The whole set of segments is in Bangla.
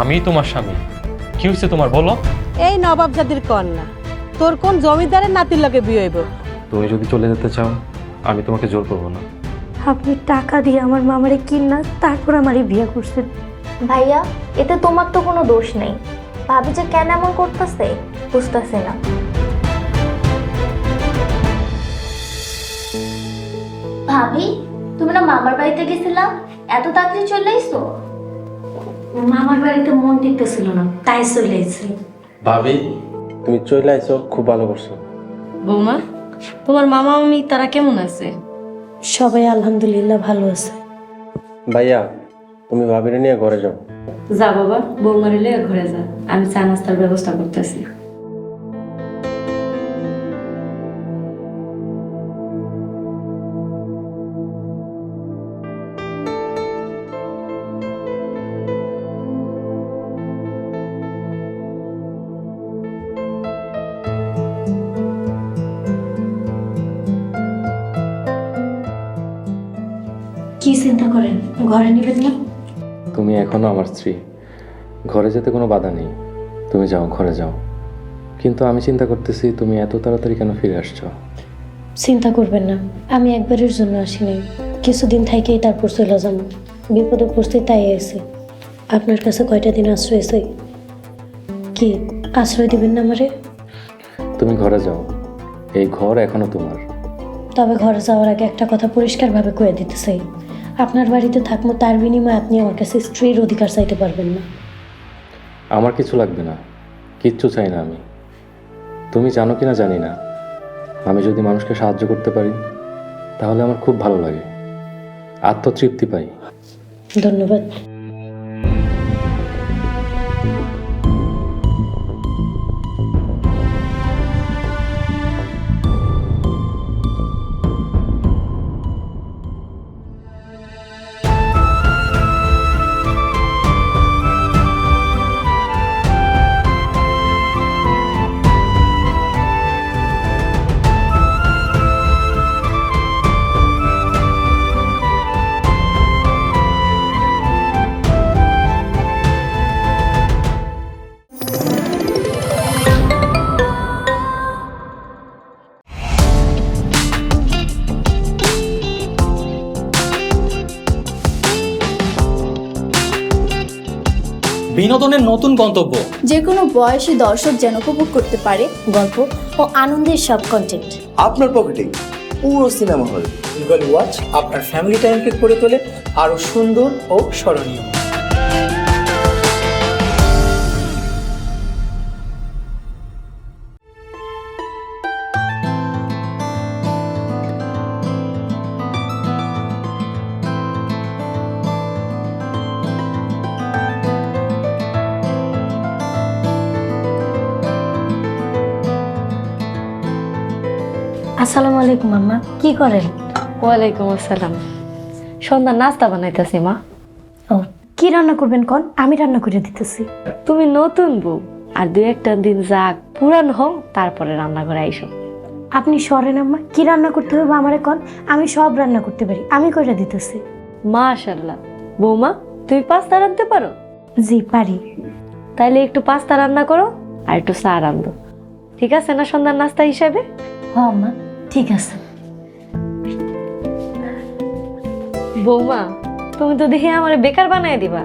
আমি তোমার স্বামী। কি হয়েছে তোমার, বলো। এই নবাব জাতির কন্যা, তোর কোন জমিদারের নাতির লগে বিয়ে হইব? তুমি যদি চলে যেতে চাও আমি তোমাকে জোর করবো না। আপনি টাকা দিয়ে আমার মামারে কিনা তারপর আমারই বিয়ে করছেন। ভাইয়া, এতে তোমার তো কোনো দোষ নেই। ভাবি যে কেন এমন করতেছে বুঝতেছে না। ভাবি, তুমি না মামার বাড়িতে গেছিলা, এত তাড়াতাড়ি চলে আইছো? মামার বাড়িতে মন টিকতেছিল না, তাই চলে এসেছি। ভাবি, তুমি চলে আইছো, খুব ভালো করছো। বৌমা, তোমার মামা মামি তারা কেমন আছে? সবাই আলহামদুলিল্লাহ ভালো আছে। ভাইয়া, তুমি ভাবিরে নিয়ে ঘরে যাও। যা বাবা, বৌমার এলে ঘরে যা, আমি চা নাস্তার ব্যবস্থা করতেছি। কি চিন্তা করেন, ঘরে নেবেন না? তুমি এখনো আমার স্ত্রী, ঘরে যেতে কোনো বাধা নেই। তুমি যাও, ঘরে যাও। কিন্তু আমি চিন্তা করতেছি তুমি এত তাড়াতাড়ি কেন ফিরে আসছো? চিন্তা করবেন না, আমি একবারের জন্য আসিনি, কিছুদিন থেকেই তারপর চলে যাবো। বিপদে পড়তে তাই এসে আপনার কাছে কয়টা দিন আশ্রয় চাই। কি আশ্রয় দিবেন না আমারে? তুমি ঘরে যাও, এই ঘর এখনো তোমার। তবে ঘরে যাওয়ার আগে একটা কথা পরিষ্কারভাবে কয়ে দিতে চাই, আপনার বাড়িতে থাকবো, তার বিনিময়ে আপনি আমার কাছে স্ত্রীর অধিকার চাইতে পারবেন না। আমার কিছু লাগবে না, কিচ্ছু চাই না আমি। তুমি জানো কি না জানি না, আমি যদি মানুষকে সাহায্য করতে পারি তাহলে আমার খুব ভালো লাগে, আত্মতৃপ্তি পাই। ধন্যবাদ। বিনোদনের নতুন গন্তব্য, যে কোনো বয়সী দর্শক যেন উপভোগ করতে পারে গল্প ও আনন্দের সব কন্টেন্ট আপনার পকেটে পুরো সিনেমা হল। গুগল ওয়াচ আপনার ফ্যামিলি টাইমকে করে তোলে আরো সুন্দর ও স্মরণীয়। আসসালামু আলাইকুম আম্মা, কি করেন? ওয়ালাইকুম আসসালাম। সন্ধ্যার নাস্তা বানাইতেছি মা। ও, কি রান্না করবেন কোন? আমি রান্না করে দিতেছি। তুমি নতুন বউ, আর দুই একটা দিন যাক, পুরান হও, তারপরে রান্না করে আইসো। আপনি সরেন আম্মা, কি রান্না করতে হবে আমারে কোন? আমি সব রান্না করতে পারি, আমি করে দিতেছি। মাশাআল্লাহ। বৌমা, তুমি পাস্তা রাঁধতে পারো? জি পারি। তাইলে একটু পাস্তা রান্না করো আর একটু চা রান্ধো, ঠিক আছে না সন্ধ্যার নাস্তা হিসাবে? হ্যাঁ আম্মা, ঠিক আছে। বৌমা, তুমি তো দেখে আমারে বেকার বানায় দিবা।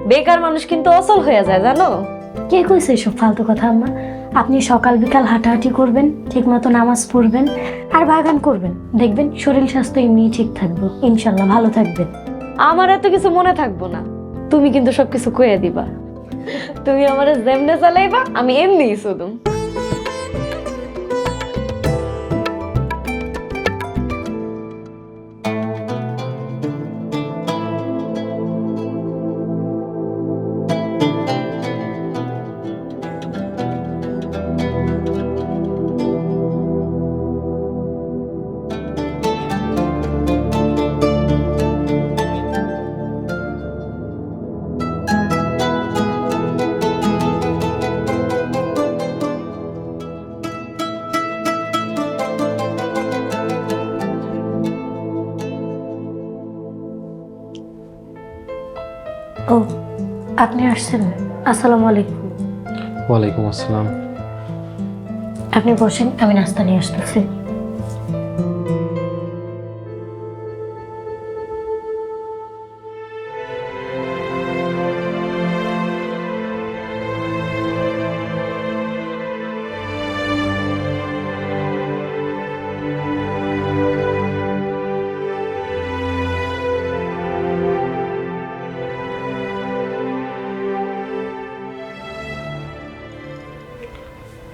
বেকার মানুষ কিন্তু অচল হয়ে যায়, জানো? কে কইছে এসব ফালতু কথা আম্মা? আপনি সকাল বিকাল হাঁটাহাঁটি করবেন, ঠিক মতো নামাজ পড়বেন আর বাগান করবেন, দেখবেন শরীর স্বাস্থ্য এমনি ঠিক থাকবে, ইনশাল্লাহ ভালো থাকবেন। আমার এত কিছু মনে থাকবো না, তুমি কিন্তু সবকিছু কইয়া দিবা। তুমি আমারে যেমনে চালাইবা আমি এমনিই শুধু। ও আপনি আসছেন? আসসালামু আলাইকুম। ওয়ালাইকুম আসসালাম। আপনি বসেন, আমি নাস্তা নিয়ে আসতেছি।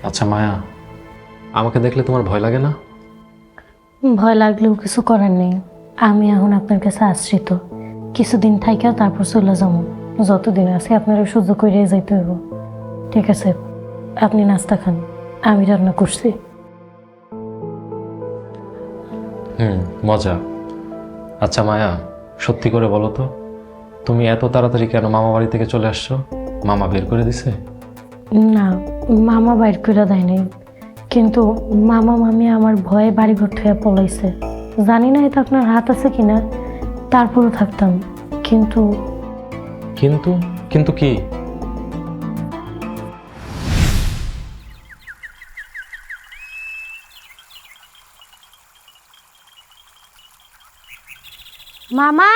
আচ্ছা মায়া, আমাকে দেখলে তোমার ভয় লাগে না? ভয় লাগলেও কিছু করার নেই। আমি এখন আপনার কাছে আশ্রিত। কিছুদিন থাইকা তারপর চলে যাবো। যতদিন আছে আপনারা সহ্য করে যাইতে হইব। ঠিক আছে, আপনি নাস্তা খান, আমি রান্না করছি। মজা। আচ্ছা মায়া, সত্যি করে বলো তো, তুমি এত তাড়াতাড়ি কেন মামা বাড়ি থেকে চলে আসছো? মামা বের করে দিছে? না, মামা বাইর করে দেয় নাই, কিন্তু মামা মামি আমার ভয়ে বাড়ি ঘর থেকে পলাইছে। জানি না এটা আপনার হাত আছে কিনা, তারপরও থাকতাম। কিন্তু কিন্তু কিন্তু কি? মামা,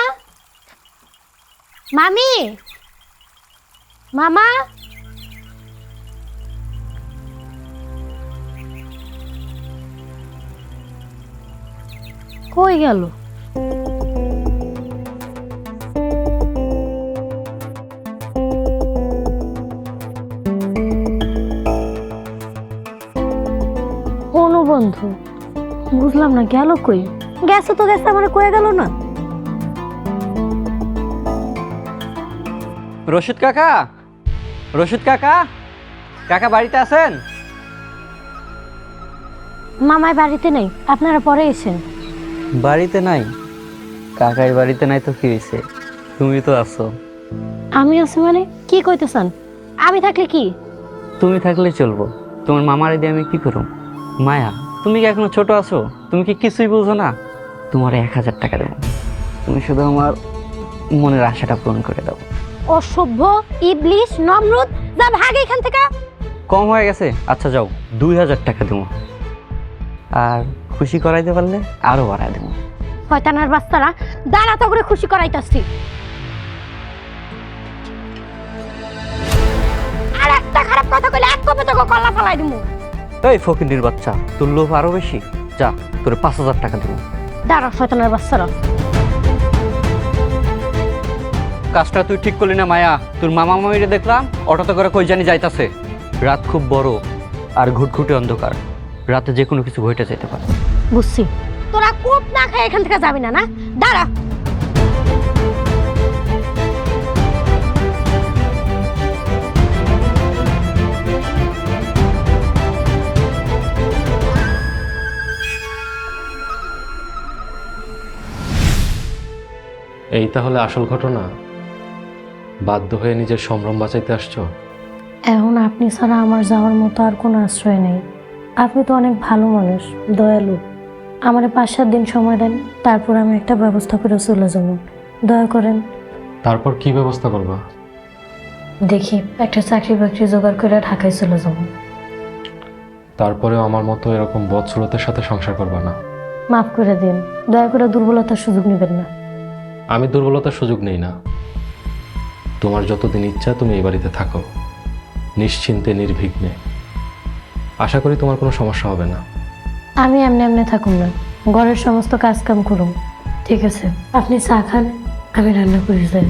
মামি, মামা, কই গেল? কোনো বন্ধু বুঝলাম না, গেল কই? গেছে তো গেছে, আমার কয়ে গেল না। রশিদ কাকা, রশিদ কাকা, কাকা বাড়িতে আছেন? মামাই বাড়িতে নেই, আপনারা পরে এসেন। বাড়িতে নাই? কাকাই বাড়িতে নাই তো কি হয়েছে? তুমি তো আছো। আমি আছি মানে কি কইতেছেন? আমি থাকলে কি? তুমি থাকলে চলবো, তোমার মামার দিয়ে আমি কি করব? মায়া, তুমি কি এখনো ছোট আছো? তুমি কি কিছুই বুঝো না? তোমার 1000 টাকা দেবো, তুমি শুধু আমার মনের আশাটা পূরণ করে দাও। অসভ্য, ইবলিশ, নমরুদ, যা ভাগ এখান থেকে। কম হয়ে গেছে? আচ্ছা যাও, 2000 টাকা দেবো, আর খুশি করাইতে পারলে আরো বাড়াই দেবো। শয়তানের বাচ্চারা, দাঁড়া তো করে খুশি করাইতাছি। আর একটা খারাপ কথা কইলে এক কপে তোকে কল্লা ফেলাই দিমু। এই ফকিন্নির বাচ্চা, তোর লোভ আরো বেশি। যা, তোর 5000 টাকা দেবো। দাঁড়া শয়তানের বাচ্চারা। কাজটা তুই ঠিক করলি না মায়া। তোর মামা মামিরে দেখলাম অটোতে করে কই জানি যাইতাছে। রাত খুব বড় আর ঘুটঘুটে অন্ধকার, রাতে যে কোনো কিছু ঘটে যেতে পারে। বুঝছি, তোরা কোপ না খায় এখান থেকে যাবি না, না? দাঁড়া। এই তাহলে আসল ঘটনা? বাধ্য হয়ে নিজের সম্ভ্রম বাঁচাইতে আসছো? এখন আপনি ছাড়া আমার যাওয়ার মতো আর কোনো আশ্রয় নেই। আপনি তো অনেক ভালো মানুষ, দয়ালু। আমার 5-7 দিন সময় দেন, তারপর আমি একটা ব্যবস্থা করে চলে যাব। দয়া করেন। তারপর কি ব্যবস্থা করবা? দেখি একটা চাকরি বাকরি জোগাড় করে ঢাকায় চলে যাব। তারপরেও আমার মতো এরকম বৎসরতের সাথে সংসার করবা না। মাফ করে দিন, দয়া করে দুর্বলতার সুযোগ নেবেন না। আমি দুর্বলতার সুযোগ নেই না। তোমার যতদিন ইচ্ছা তুমি এই বাড়িতে থাকো, নিশ্চিন্তে নির্বিঘ্নে। আশা করি তোমার কোনো সমস্যা হবে না। আমি এমনি এমনি থাকুন না, ঘরের সমস্ত কাজ কাম করুন। ঠিক আছে, আপনি চা খান, আমি রান্না করে যাই।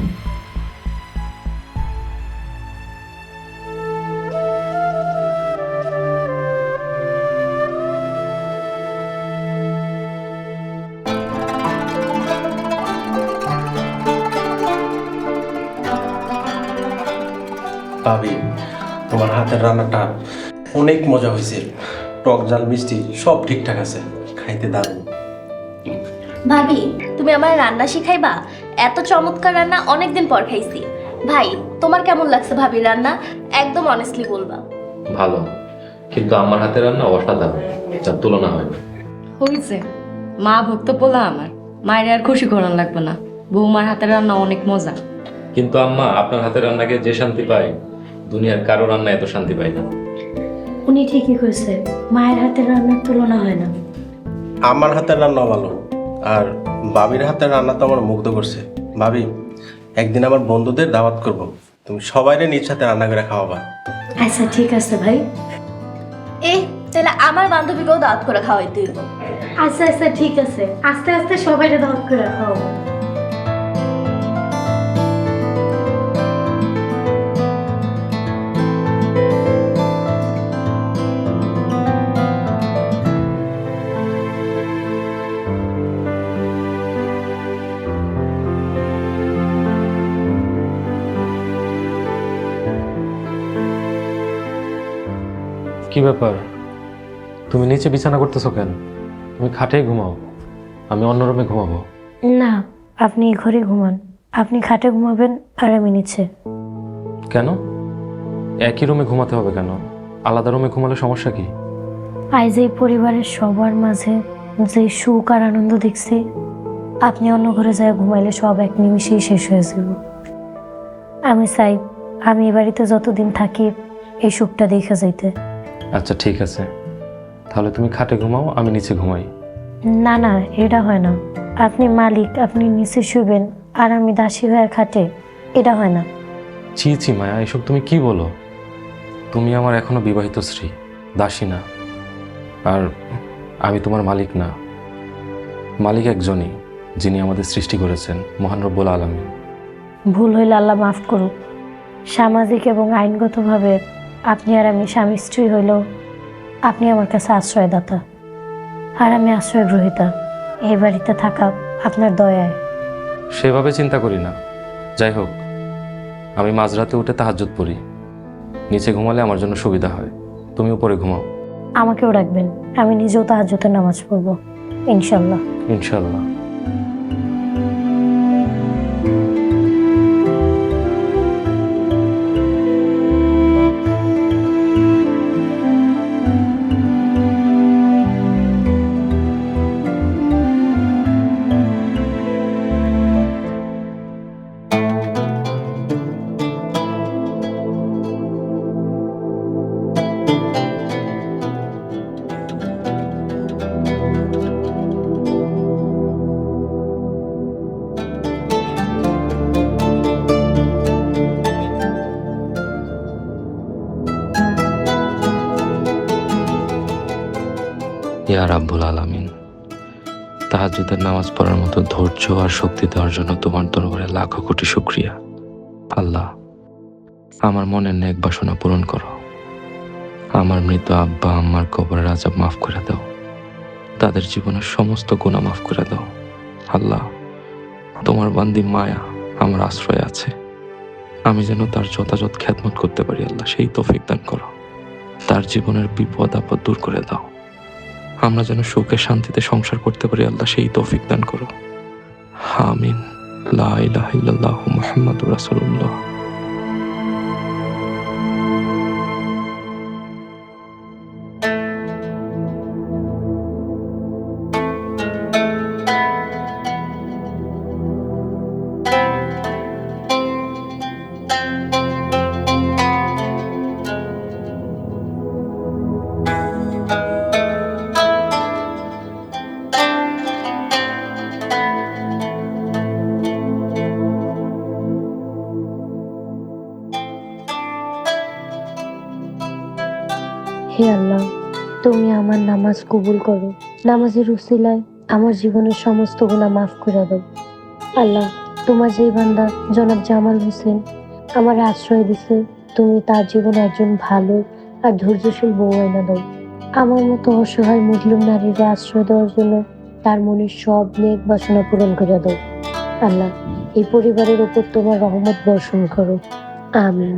ভাবি, তোমার হাতের রান্নাটা অনেক মজা হয়েছে। টক ঝাল মিষ্টি সব ঠিকঠাক আছে, খাইতে দারুণ। ভাবি, তুমি আমার রান্না শিখাইবা? এত চমৎকার রান্না অনেকদিন পর খাইছি। ভাই, তোমার কেমন লাগছে ভাবির রান্না? একদম অনেস্টলি বলবা। ভালো, কিন্তু আমার হাতে রান্না অসাধারণ, যার তুলনা হয় না। হইছে, মা ভক্ত পোলা আমার, মায়ের আর খুশি করান লাগবে না। বৌমার হাতের রান্না অনেক মজা। কিন্তু আম্মা, আপনার হাতের রান্নাকে যে শান্তি পায়, দুনিয়ার কারো রান্না এত শান্তি পায় না। উনি ঠিকই কইছে, মায়ের হাতের রান্নার তুলনা হয় না। আমার হাতের রান্না ভালো, আর ভাবির হাতের রান্না তো আমার মুগ্ধ করছে। ভাবি, একদিন আমার বন্ধুদের দাওয়াত করব, তুমি সবাইরে নিজ সাথে রান্না করে খাওয়াবা। আচ্ছা ঠিক আছে ভাই। তাহলে আমার বান্ধবীকেও দাওয়াত করে খাওয়াইতে হইব। আচ্ছা আচ্ছা ঠিক আছে, আস্তে আস্তে সবাই দাওয়াত করে খাওয়াবো। কি ব্যাপার, তুমি নিচে বিছানা করতেছো কেন? তুমি খাটেই ঘুমাও, আমি অন্য রুমে ঘুমাবো। না, আপনি এই ঘরে ঘুমান। আপনি খাটে ঘুমাবেন আর আমি নিচে। কেন? একই রুমে ঘুমাতে হবে কেন? আলাদা রুমে ঘুমালে সমস্যা কি? আজ এই পরিবারের সবার মাঝে যে সুখ আর আনন্দ দেখছি, আপনি অন্য ঘরে যায় ঘুমাইলে সব এক নিমিষেই শেষ হয়ে যাব। আমি চাই আমি এই বাড়িতে যতদিন থাকি এই সুখটা দেখে যাইতে। আচ্ছা ঠিক আছে, তাহলে তুমি খাটে ঘুমাও, আমি নিচে ঘুমাই। না না, এটা হয় না। আপনি মালিক, আপনি নিচে শুবেন আর আমি দাসী হয়ে খাটে, এটা হয় না। ছি ছি মায়া, এসব তুমি কি বলো? তুমি আমার এখনো বিবাহিত স্ত্রী, দাসী না। আর আমি তোমার মালিক না। মালিক একজনই, যিনি আমাদের সৃষ্টি করেছেন, মহান রব্বুল আলামিন। ভুল হইলে আল্লাহ মাফ করুক। সামাজিক এবং আইনগতভাবে আপনি আর আমি স্বামী স্ত্রী হইলেও আপনি আমার কাছে আশ্রয়দাতা আর আমি আশ্রয় গ্রহীতা। এই বাড়িতে থাকা আপনার দয়ায়। সেভাবে চিন্তা করি না। যাই হোক, আমি মাঝরাতে উঠে তাহাজ্জুদ পড়ি। নিচে ঘুমালে আমার জন্য সুবিধা হয়, তুমি উপরে ঘুমাও। আমাকেও রাখবেন, আমি নিজেও তাহাজ্জুদের নামাজ পড়ব ইনশাল্লাহ। ইনশাল্লাহ। ইয়া রাব্বুল আলামিন, তাহাজ্জুদের নামাজ পড়ার মতো ধৈর্য আর শক্তি দেওয়ার জন্য তোমার দরবারে লাখো কোটি শুকরিয়া। আল্লাহ, আমার মনের নেক বাসনা পূরণ করো। আমার মৃত আব্বা আম্মার কবরের আযাব মাফ করে দাও, তাদের জীবনের সমস্ত গুনাহ মাফ করে দাও। আল্লাহ, তোমার বান্দি মায়া আমার আশ্রয় আছে, আমি যেন তার যথাযথ খেদমত করতে পারি। আল্লাহ, সেই তৌফিক দান করো। তার জীবনের বিপদ আপদ দূর করে দাও, আমরা যেন সুখে শান্তিতে সংসার করতে পারি। আল্লাহ, সেই তৌফিক দান করো। আমিন। লা ইলাহা ইল্লাল্লাহু মুহাম্মাদুর রাসূলুল্লাহ। হে আল্লাহ, তুমি আমার নামাজ কবুল করো। নামাজের উসিলায় আমার জীবনের সমস্ত গুনাহ মাফ করে দাও। আল্লাহ, তোমার যেই বান্দা জনাব জামাল হোসেন আমার আশ্রয় দিছে, তুমি তার জীবনে একজন ভালো আর ধৈর্যশীল বউ এনে দাও। আমার মতো অসহায় মুসলিম নারীকে আশ্রয় দেওয়ার জন্য তার মনের সব নেক বাসনা পূরণ করে দাও। আল্লাহ, এই পরিবারের উপর তোমার রহমত বর্ষণ করো। আমিন।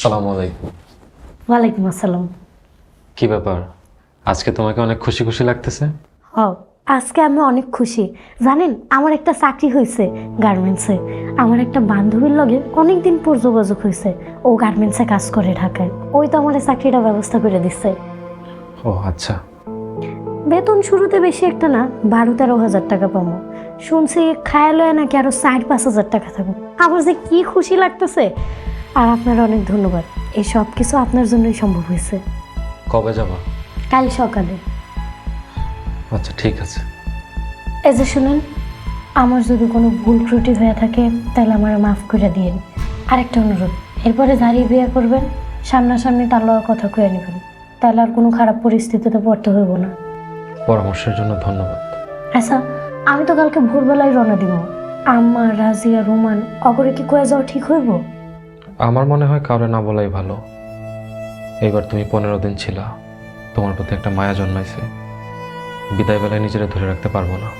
সালামু আলাইকুম। ওয়ালাইকুম আসসালাম। কি ব্যাপার, আজকে তোমাকে অনেক খুশি খুশি লাগতেছে? ও, আজকে আমি অনেক খুশি। জানেন, আমার একটা চাকরি হয়েছে গার্মেন্টসে। আমার একটা বান্ধবীর লগে অনেকদিন পর যোগাযোগ হয়েছে, ও গার্মেন্টসে কাজ করে ঢাকায়। ওই তো আমার এই চাকরিটা ব্যবস্থা করে দিচ্ছে। ও আচ্ছা। বেতন শুরুতে বেশি একটা না, 12-13 হাজার টাকা পাবো। শুনছি খায়ালয়ে নাকি আরো 4-5 হাজার টাকা থাকবো। আমার যে কি খুশি লাগতেছে। আর আপনার অনেক ধন্যবাদ, এই সব কিছু আপনার জন্যই সম্ভব হয়েছে। কবে যাবা? কাল সকালে। আচ্ছা ঠিক আছে। এই যে শুনুন, আমার যদি কোনো ভুল ত্রুটি হয়ে থাকে তাহলে আমার মাফ করে দিন। আরেকটা অনুরোধ, এরপরে যারই বিয়ে করবেন সামনাসামনি তার লগে কথা কয়ে নেবেন, তাহলে আর কোনো খারাপ পরিস্থিতিতে পড়তে হইব না। পরামর্শের জন্য ধন্যবাদ। আচ্ছা, আমি তো কালকে ভোরবেলায় রওনা দিব। আম্মা, রাজিয়া, রোমান অগরে কি কয়ে যাওয়া ঠিক হইব? আমার মনে হয় কাউরে না বলাই ভালো। এইবার তুমি 15 দিন ছিলা, তোমার প্রতি একটা মায়া জন্মাইছে। বিদায় বেলায় নিজেরা ধরে রাখতে পারবো না।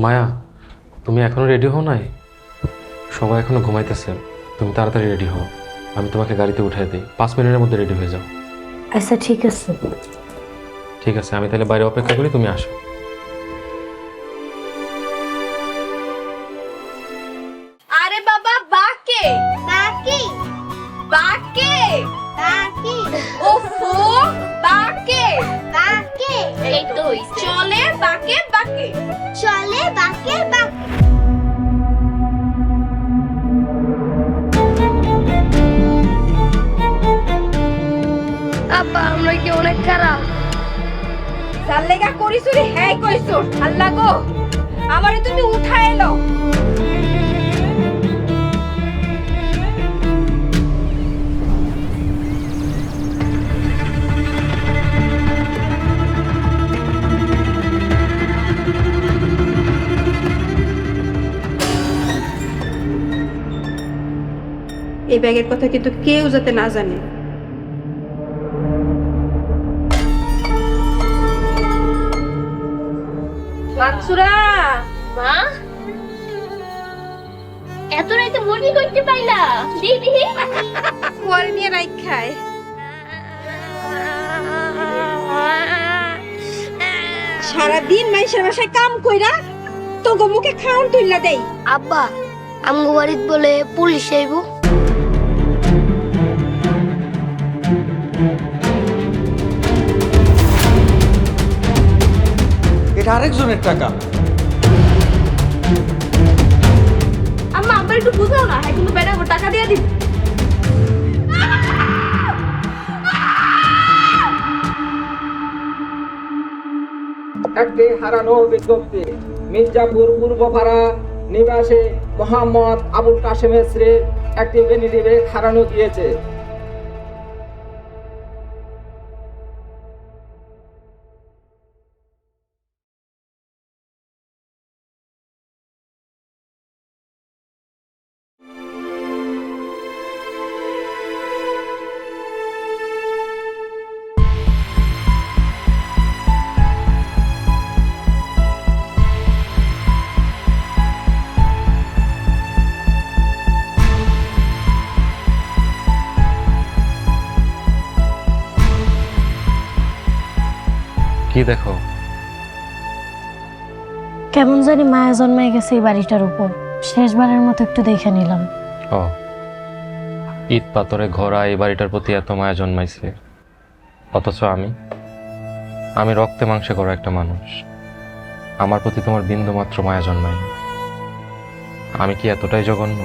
মায়া, তুমি এখনো রেডি হও নাই? সবাই এখনো ঘুমাইতেছে, তুমি তাড়াতাড়ি রেডি হও। আমি তোমাকে গাড়িতে উঠাই দিই, 5 মিনিটের মধ্যে রেডি হয়ে যাও। আচ্ছা ঠিক আছে। ঠিক আছে, আমি তাহলে বাইরে অপেক্ষা করি, তুমি আসো। আরে বাবা, বাকে বাকে বাকে বাকে ওফো, বাকে বাকে, এই তো চলে বাকে বাকে, চলে বাকে বাকে। আব্বা, আমরা কি অনেক খারাপ? যার লেগা করিস রে, হ্যাঁ কইছো। আল্লাহ গো, আমারে তুমি উঠায় এলো। এই ব্যাগের কথা কিন্তু কেউ যাতে না জানে। মানসুরা, মা এত রাতে মনি করতে পাইলা? দিদি পরে নিয়ে রাইখ খায়। সারাদিন মাইশের বাসায় কাম কইরা তো মুখে খাওয়ান তুইলা দেই। আব্বা, আমগো বাড়িত বলে পুলিশ আইব। এটা আরেকজনের টাকা। আম্মা, আমার একটু বুঝাও না, হ্যাঁ কিন্তু বেড়া টাকা দিয়ে দিন। একটি হারানো বিজ্ঞপ্তি। মির্জাপুর পূর্বপাড়া নিবাসে মোহাম্মদ আবুল কাশেমের স্ত্রীর একটি ভ্যানিটি ব্যাগ হারানো গিয়েছে। কি দেখো? কেমন জানি মায়া জন্মায় গেছে এই বাড়িটার উপর। শেষবারের মতো একটু দেখে নিলাম। ও, ঈদ পাথরে ঘোরা এই বাড়িটার প্রতি এত মায়া জন্মাইছে, অথচ আমি রক্তে মাংসে করা একটা মানুষ। আমার প্রতি তোমার বিন্দু মাত্র মায়া জন্মায়নি। আমি কি এতটাই জঘন্য,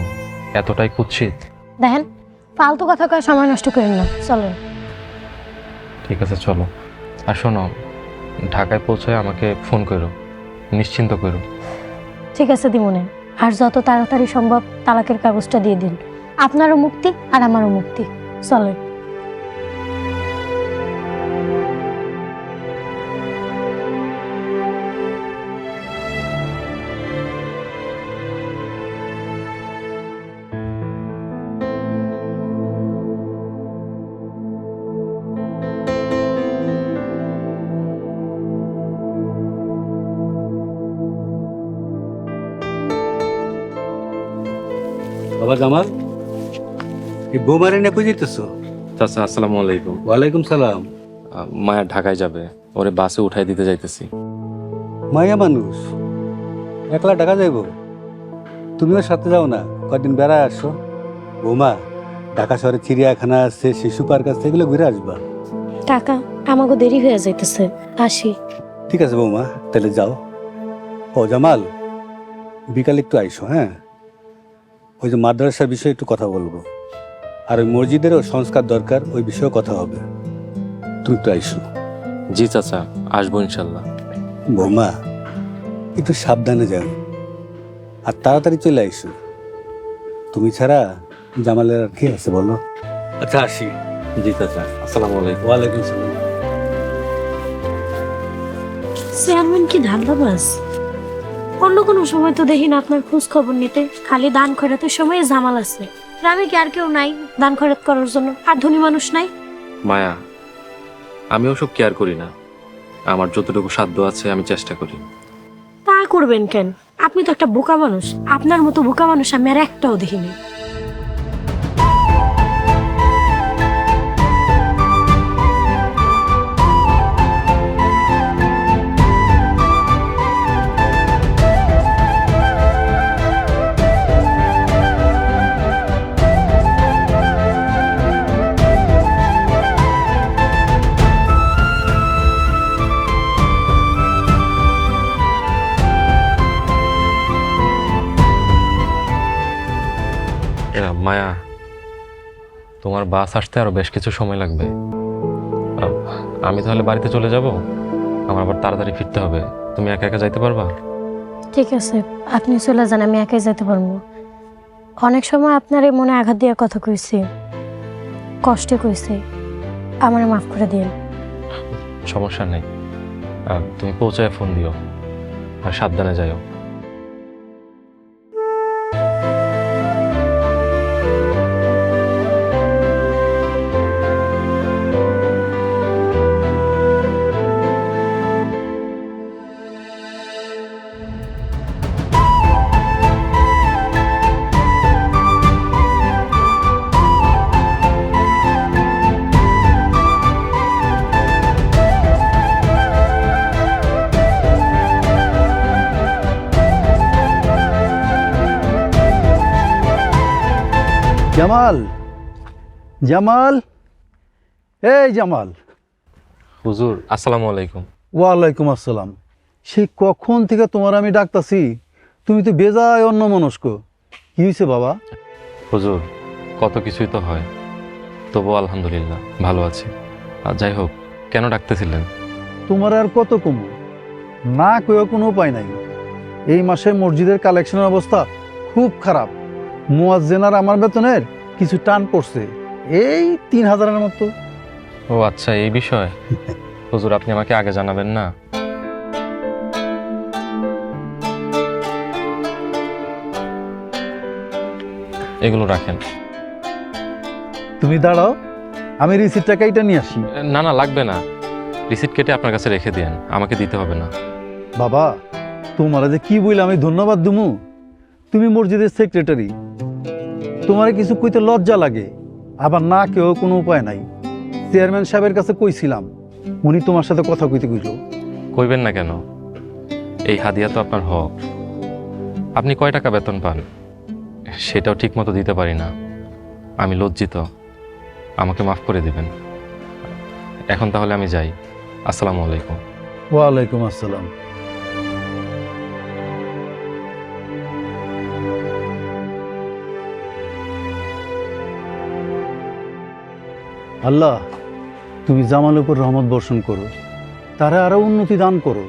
এতটাই কুৎসিত? দেখেন, ফালতু কথা কয়ে সময় নষ্ট করেন না, চলেন। ঠিক আছে চলো। আর শোনো, ঢাকায় পৌঁছায় আমাকে ফোন করো, নিশ্চিন্ত করো। ঠিক আছে দিমনে, আর যত তাড়াতাড়ি সম্ভব তালাকের কাগজটা দিয়ে দিন। আপনারও মুক্তি আর আমারও মুক্তি। চলেন। বাবা জামাল, এই বৌমারে নিয়ে কই যেতেছো? চাচা আসসালামু আলাইকুম। ওয়ালাইকুম সালাম। মায়া ঢাকায় যাবে, ওরে বাসে উঠাই দিতে যাইতেছি। মায়া মানুষ একলা ঢাকা যাইব? তুমিও সাথে যাও না, কদিন বেড়ায় আসো। বৌমা, ঢাকা শহরে চিড়িয়াখানা আছে, শিশু পার্ক আছে, এগুলো ঘুরে আসবা। কাকা, আমাকে দেরি হয়ে যাইতেছে, আসি। ঠিক আছে বৌমা, তাহলে যাও। ও জামাল, বিকালে একটু আইসো। হ্যাঁ, ওই যে মাদ্রাসার বিষয়ে একটু কথা বলবো, আর ওই মসজিদেরও সংস্কার দরকার, ওই বিষয়েও কথা হবে। তুমি একটু আইসো। জি চাচা, আসবো ইনশাল্লাহ। বৌমা, একটু সাবধানে যাও, আর তাড়াতাড়ি চলে আইসো। তুমি ছাড়া জামালের আর কে আছে বলো? আচ্ছা, আসি। জি চাচা, আসসালামু আলাইকুম। ওয়ালাইকুম সালাম। চেয়ারম্যান কি ধান্দাবাজ? অন্য কোনো সময় তো দেখি না আপনার খোঁজ খবর নিতে, খালি দান খয়রাতের সময় জামাল আছে। গ্রামে কি আর কেউ নাই দান খয়রাত করার জন্য? আর ধনী মানুষ নাই? মায়া, আমি ওসব কেয়ার করি না। আমার যতটুকু সাধ্য আছে আমি চেষ্টা করি। তা করবেন কেন? আপনি তো একটা বোকা মানুষ। আপনার মতো বোকা মানুষ আমি আর একটাও দেখিনি। মায়া, তোমার বাস আসতে আরো বেশ কিছু সময় লাগবে। আমি তাহলে বাড়িতে চলে যাব, আমার আবার তাড়াতাড়ি ফিরতে হবে। তুমি একা একা যাইতে পারবা? ঠিক আছে, আপনি চলে যান, আমি একাই যেতে পারবো। অনেক সময় আপনার এই মনে আঘাত দিয়ে কথা কইছি, কষ্টে কইছি, আমার মাফ করে দিন। সমস্যা নেই, তুমি পৌঁছায় ফোন দিও, আর সাবধানে যাইও। জামাল, জামাল, এই জামাল। হুজুর আসসালামু আলাইকুম। ওয়ালাইকুম আসসালাম। সেই কখন থেকে তোমার আমি ডাকতাছি, তুমি তো বেজায় অন্যমনস্ক। কি হয়েছে বাবা? হুজুর, কত কিছুই তো হয়, তবু আলহামদুলিল্লাহ ভালো আছি। আর যাই হোক, কেন ডাকতেছিলেন? তোমার আর কত কমু, না কেউ কোনো উপায় নাই। এই মাসে মসজিদের কালেকশনের অবস্থা খুব খারাপ। মুয়াজ্জিন আর আমার বেতনের কিছু টান পড়ছে, এই 3000-এর মতো। ও আচ্ছা, এই বিষয়। হুজুর, আপনি আমাকে আগে জানাবেন না? এগুলো রাখেন। তুমি দাঁড়াও, আমি রিসিপ্টটা কেটে নিয়ে আসি। না না, লাগবে না। রিসিট কেটে আপনার কাছে রেখে দিন, আমাকে দিতে হবে না। বাবা, তোমারা যে কি বইলে আমি ধন্যবাদ দুমু। তুমি মসজিদের সেক্রেটারি, তোমার কিছু কইতে লজ্জা লাগে, আবার না কেউ কোনো উপায় নাই। চেয়ারম্যান সাহেবের কাছে কইছিলাম, উনি তোমার সাথে কথা কইতে কইল। কইবেন না কেন? এই হাদিয়া তো আপনার হক। আপনি কয় টাকা বেতন পান সেটাও ঠিক মতো দিতে পারি না। আমি লজ্জিত, আমাকে মাফ করে দিবেন। এখন তাহলে আমি যাই। আসসালামু আলাইকুম। ওয়ালাইকুম আসসালাম। আল্লাহ, তুমি জামালের উপর রহমত বর্ষণ করো, তারা আরো উন্নতি দান করো,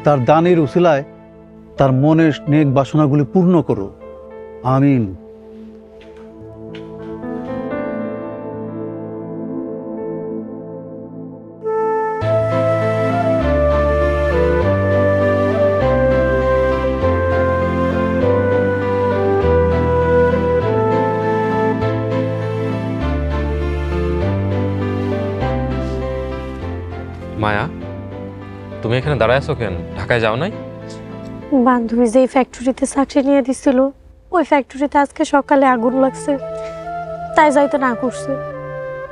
তার দানের উসিলায় তার মনের নেক বাসনাগুলি পূর্ণ করো। আমিন। মায়া, তুমি এখানে দাঁড়ায় আছো কেন? ঢাকায় যাও নাই? বান্ধবী যেই ফ্যাক্টরিতে চাকরি নিয়ে দিছিল, ওই ফ্যাক্টরিতে আজকে সকালে আগুন লাগছে, তাই যাইতে না করছে।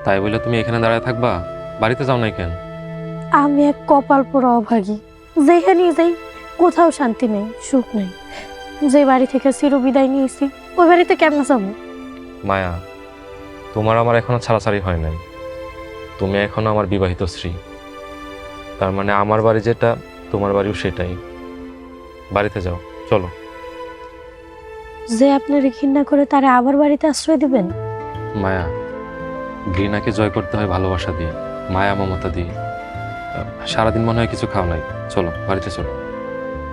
তাই বলে তুমি এখানে দাঁড়ায় থাকবা? বাড়িতে যাও নাই কেন? আমি এক কপাল পোড়া অভাগী, যেখানে যাই কোথাও শান্তি নেই, সুখ নেই। যে বাড়ি থেকে চিরবিদায় নিয়েছি, ওই বাড়িতে কেমন যাবো? মায়া, তোমার আমার এখনো ছাড়াছাড়ি হয় নাই। তুমি এখনো আমার বিবাহিত স্ত্রী। তার মানে আমার বাড়ি যেটা, তোমার বাড়িও সেটাই। বাড়িতে যাও, চলো। যে আপনার ঘৃণা করে তারা আবার বাড়িতে আশ্রয় দিবেন? মায়া, ঘৃণাকে জয় করতে হয় ভালোবাসা দিয়ে, মায়া মমতা দিয়ে। সারাদিন মনে হয় কিছু খাও নাই, চলো বাড়িতে চলো।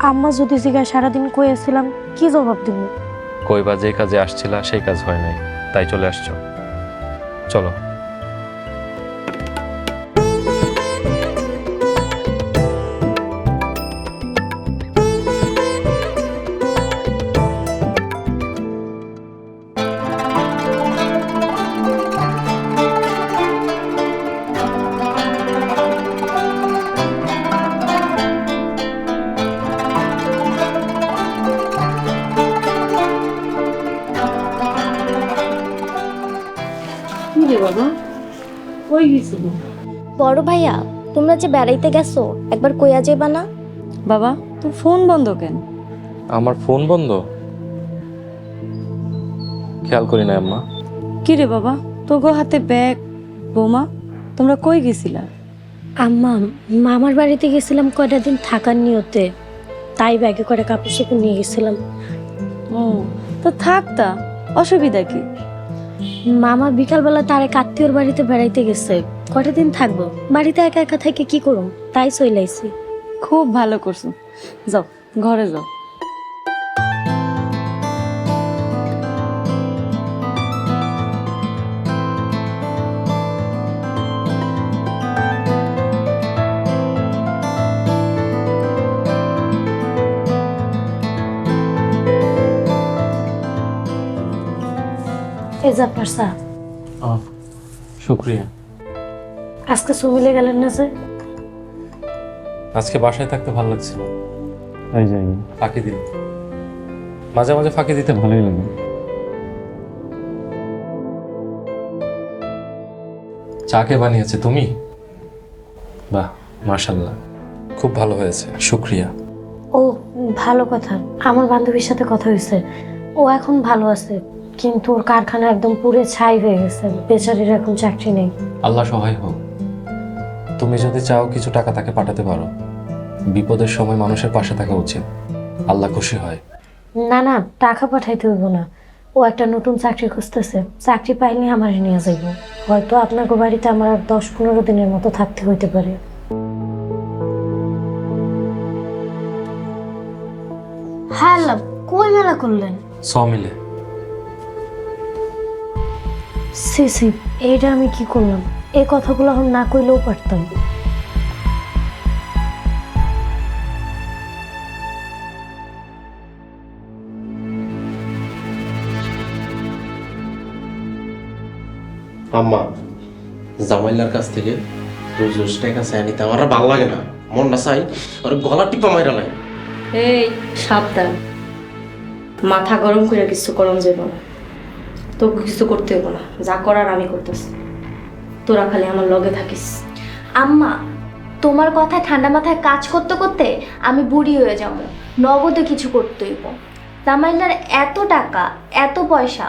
আম্মা যদি জিগা সারাদিন কইয়াছিলাম, কি জবাব দিব? কইবা যে কাজে আসছিলা সেই কাজ হয় নাই, তাই চলে আসছো। চলো। বড় ভাইয়া, তোমরা যে বেড়াইতে গেছো, একবার কইয়া যাইবা না? বাবা, তোর ফোন বন্ধ কেন? আমার ফোন বন্ধ? খেয়াল করি না আম্মা। কি রে বাবা, তোর হাতে ব্যাগ। বৌমা, তোমরা কই গেছিলা? আম্মা, মামার বাড়িতে গেছিলাম কয়টা দিন থাকার নিয়তে, তাই ব্যাগে করে কাপড় চোপড় নিয়ে গেছিলাম। ও, তো থাকতা, অসুবিধা কি? মামা বিকালবেলা তার এক আত্মীয়র বাড়িতে বেড়াইতে গেছে, কয়টা দিন থাকবো, বাড়িতে একা একা থেকে কি করুম, তাই চইলাইছি। খুব ভালো করছো, যাও ঘরে যাও। এই জাফর স্যার, শুক্রিয়া। আজকে সুমিলে গেলেন না যে? আজকে বাসায় থাকতে ভালো লাগছিল, তাই যাইনি। ফাঁকি দিন, মাঝে মাঝে ফাঁকি দিতে ভালোই লাগে। চা কে বানিয়েছে? তুমি? বাহ, মাশাআল্লাহ, খুব ভালো হয়েছে, শুক্রিয়া। ও ভালো কথা, আমার বান্ধবীর সাথে কথা হয়েছে, ও এখন ভালো আছে, কিন্তু ওর কারখানা একদম পুরে ছাই হয়ে গেছে, বেচারির এখন চাকরি নেই। আল্লাহ সহায় হোক। তুমি যদি চাও কিছু টাকা তাকে পাঠাতে পারো, বিপদের সময় মানুষের পাশে থাকা উচিত, আল্লাহ খুশি হয়। না না, টাকা পাঠাইতে হইব না, ও একটা নতুন চাকরি খুঁজতেছে, চাকরি পাইলে আমার নিয়ে যাইব। হয়তো আপনাকে বাড়িতে আমার আর 10-15 দিনের মতো থাকতে হইতে পারে। হ্যাঁ, কই মেলা করলেন? মিলে। সি সি, এইটা আমি কি করলাম? এই কথাগুলো এখন না কইলেও পারতাম। আম্মা, জামাইলার কাছ থেকে রোজ রোজ টাকা চাই নিতে আমার আর ভালো লাগে না। মন না চাই ওর গলা টিপা মাইরা লাগে। এই সাবধান, মাথা গরম করে কিছু করম যাইব না, তোকে কিছু করতে হইব না, যা করার আমি করতেছি, তোরা খালি আমার লগে থাকিস। আম্মা, তোমার কথায় ঠান্ডা মাথায় কাজ করতে করতে আমি বুড়ি হয়ে যাব, নগদে কিছু করতে হইব। জামাইলার এত টাকা, এত পয়সা,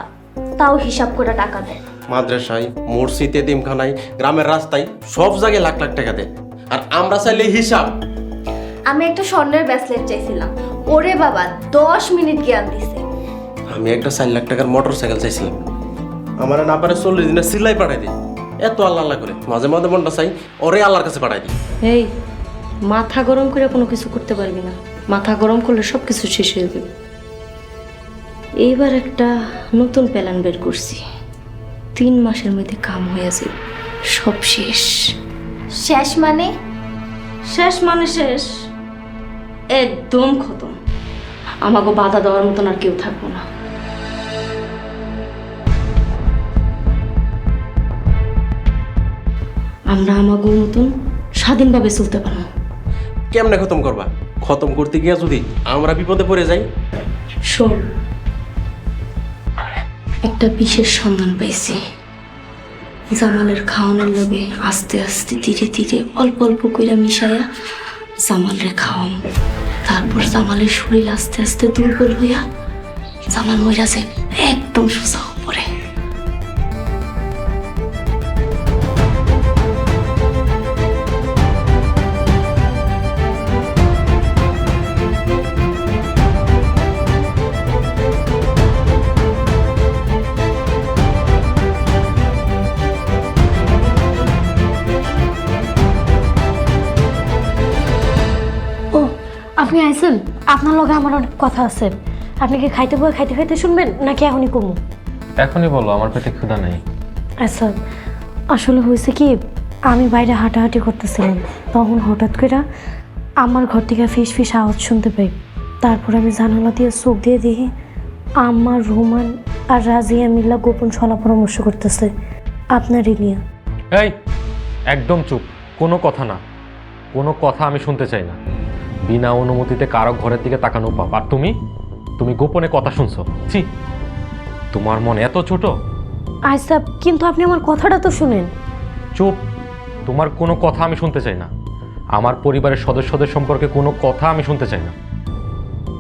তাও হিসাব করে টাকা দেয়। মাদ্রাসায়, মসজিদ, এতিমখানায়, গ্রামের রাস্তায় সব জায়গায় লাখ লাখ টাকা দেয়। আর আমরা চাইলে হিসাব। আমি একটা স্বর্ণের ব্রেসলেট চাইছিলাম, ওরে বাবা 10 মিনিট জ্ঞান দিছে। আমি একটা 4 লাখ টাকার মোটর সাইকেল চাইছিলাম, আমার না পারে 40 দিনের সিলাই পাঠাই দিই। এত আল্লাহ আল্লাহ করে মাঝে মাঝে মনটা চাই ওরে আল্লাহর কাছে পাঠাই দিই। এই মাথা গরম করে কোনো কিছু করতে পারবি না, মাথা গরম করলে সব কিছু শেষ হয়ে যাবে। এইবার একটা নতুন প্ল্যান বের করছি, 3 মাসের মধ্যে কাম হয়ে যাবে, সব শেষ। শেষ মানে? শেষ মানে শেষ, একদম খতম। আমাকে বাধা দেওয়ার মতন আর কেউ থাকবো না। আমরা আমাকে মতন স্বাধীনভাবে চলতে পারবো। কেমনে খতম করবা? খতম করতে গিয়া যদি আমরা বিপদে পড়ে যাই? শোন, একটা বিশেষ সন্ধান পাইছি। জামালের খাওয়ানোর লোভে আস্তে আস্তে ধীরে ধীরে অল্প অল্প কইরা মিশাইয়া জামালের খাওয়াম। তারপর জামালের শরীর আস্তে আস্তে দুর্বল হইয়া জামাল মইরা যায় একদম সোজা উপরে। আপনি আইছেন? আপনার লগে আমার অনেক কথা আছে। আপনি কি খাইতে বই খাইতে খাইতে শুনবেন নাকি এখনই কমু? এখনই বলো, আমার পেটে ক্ষুধা নেই। আচ্ছা, আসলে হয়েছে কি, আমি বাইরে হাঁটাহাঁটি করতেছিলাম, তখন হঠাৎ করে আমার ঘর থেকে ফিস ফিস আওয়াজ শুনতে পাই। তারপর আমি জানালা দিয়ে চোখ দিয়ে দেখি আমার রোমান আর রাজিয়া মিল্লা গোপন ছলা পরামর্শ করতেছে আপনারই নিয়ে। এই একদম চুপ, কোনো কথা না, কোনো কথা আমি শুনতে চাই না। বিনা অনুমতিতে কারো ঘরের দিকে তাকানো পাপ। আর তুমি গোপনে কথা শুনছো? ছি, তোমার মন এত ছোট। আচ্ছা, কিন্তু আপনি আমার কথাটা তো শুনেন। চুপ, তোমার কোনো কথা আমি শুনতে চাই না। আমার পরিবারের সদস্যদের সম্পর্কে কোনো কথা আমি শুনতে চাই না,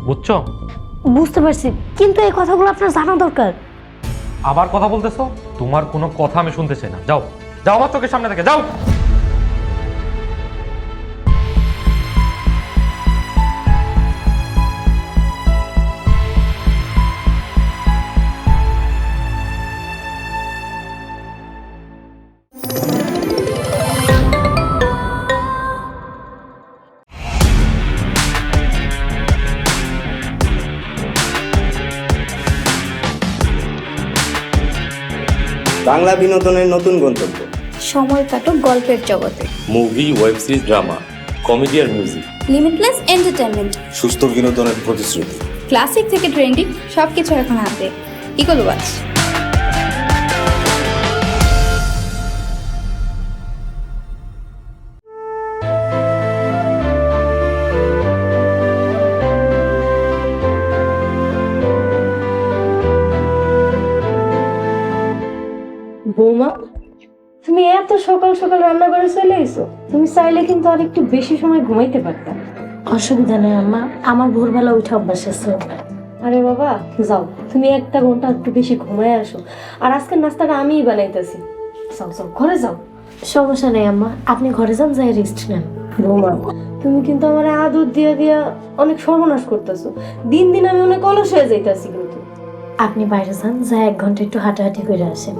বুঝছো? বুঝতে পারছি, কিন্তু এই কথাগুলো আপনার জানা দরকার। আবার কথা বলতেছো? তোমার কোনো কথা আমি শুনতে চাই না। যাও যাও, আমার চোখের সামনে থেকে যাও। বাংলা বিনোদনের নতুন গন্তব্য। সময় কাটুক গল্পের জগতে। Movie, web series, drama, comedy আর মিউজিক। Limitless entertainment. সুস্থ বিনোদনের প্রতিশ্রুতি। ক্লাসিক থেকে ট্রেন্ডিং সবকিছু এখন হাতে। Eagle watch. বৌমা, তুমি এত সকাল সকাল রান্না করে চলে এসো? তুমি চাইলে কিন্তু আর একটু বেশি সময় ঘুমাইতে পারতা। অসুবিধা নেই আম্মা, আমার ভোরবেলা উঠে অভ্যাস আছে। আরে বাবা যাও, তুমি 1 ঘন্টা একটু বেশি ঘুমায় আসো। আর আজকের নাস্তাটা আমিই বানাইতেছি। যাও যাও, ঘরে যাও। সমস্যা নেই আম্মা, আপনি ঘরে যান, যাই রেস্ট নেন। বৌমা, তুমি কিন্তু আমার আদর দিয়া দিয়া অনেক সর্বনাশ করতেছো। দিন দিন আমি অনেক অলস হয়ে যাইতেছি। কিন্তু আপনি বাইরে যান, যাই 1 ঘন্টা একটু হাঁটাহাঁটি করে আসেন।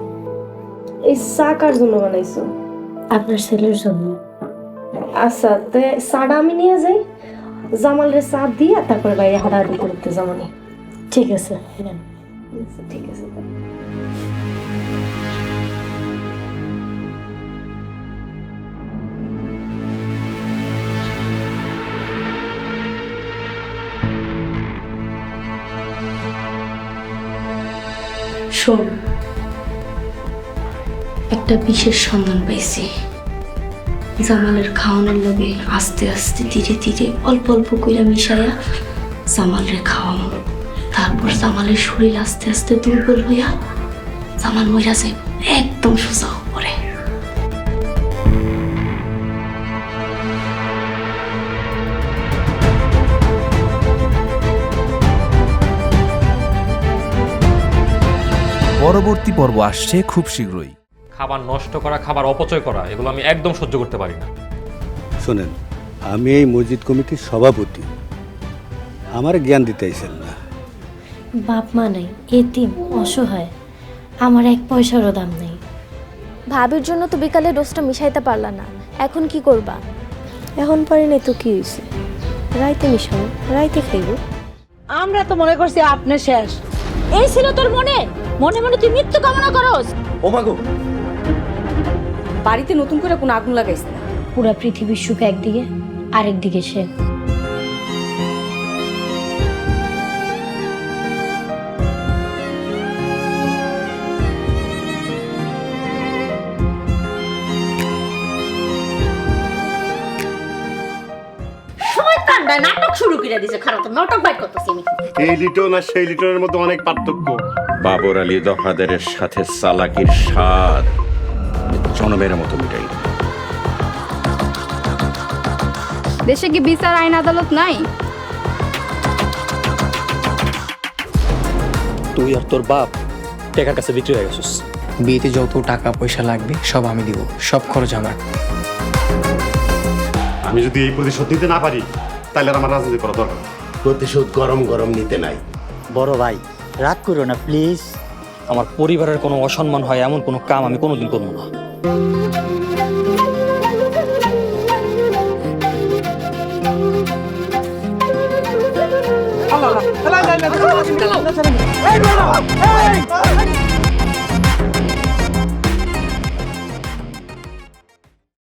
এই চা কার জন্য বানাইছো? আপনার ছেলের জন্য। আচ্ছা, তো চাটা আমি নিয়ে যাই, জামালের চা দিয়ে তারপরে বাইরে হাঁটাহাঁটি করতে যাবনি। ঠিক আছে, ঠিক আছে। শোন, একটা বিশেষ সন্ধান পাইছি। জামালের খাওয়ানোর লোভে আস্তে আস্তে ধীরে ধীরে অল্প অল্প কইরা মিশাইয়া জামালের খাওয়াম। তারপর জামালের শরীর আস্তে আস্তে দুর্বল হইয়া জামাল মইরা যায় একদম সোজা উপরে। পরবর্তী পর্ব আসছে খুব শীঘ্রই। খাবার নষ্ট করা, খাবার অপচয় করা, এগুলো আমি একদম সহ্য করতে পারি না। শোনেন, আমি এই মসজিদ কমিটির সভাপতি, আমার জ্ঞান দিতে আইছেন না। বাপ মা নাই, এতিম, অসহায়, আমার 1 পয়সারও দাম নেই। ভাবির জন্য তো বিকালে ডোজটা মিশাইতে পারলা না, এখন কি করবা? এখন পারি নাই তো কি হয়েছে, রাইতে মিশাও, রাইতে খাইব। আমরা তো মনে করছি আপনি শেষ। এই ছিল তোর মনে মনে মনে তুই মৃত্যু কামনা করস। ও মাগো, বাড়িতে নতুন করে কোনো আগুন লাগাইছ না? পুরা পৃথিবীর সুখ একদিকে, আরেক দিকে সে। নাটক শুরু করে দিছে, খারাপ নাটক বাইর করতেছি আমি। এই লিটন আর সেই লিটনের মধ্যে অনেক পার্থক্য। বাবর আলী দফাদারের সাথে চালাকির স্বাদ জনমের মতো মিটাই। দেশে কি বিচার আইন আদালত নাই? তুই আর তোর বাপ টাকার কাছে বিক্রি হয়ে গেছিস। বিয়েতে যত টাকা পয়সা লাগবে সব আমি দিব, সব খরচ আমার। আমি যদি এই প্রতিশোধ নিতে না পারি তাহলে আর আমার রাজনীতি করা দরকার। প্রতিশোধ গরম গরম নিতে নাই। বড় ভাই, রাগ করো না প্লিজ। আমার পরিবারের কোনো অসম্মান হয় এমন কোনো কাম আমি কোনোদিন করবো না। আল্লাহ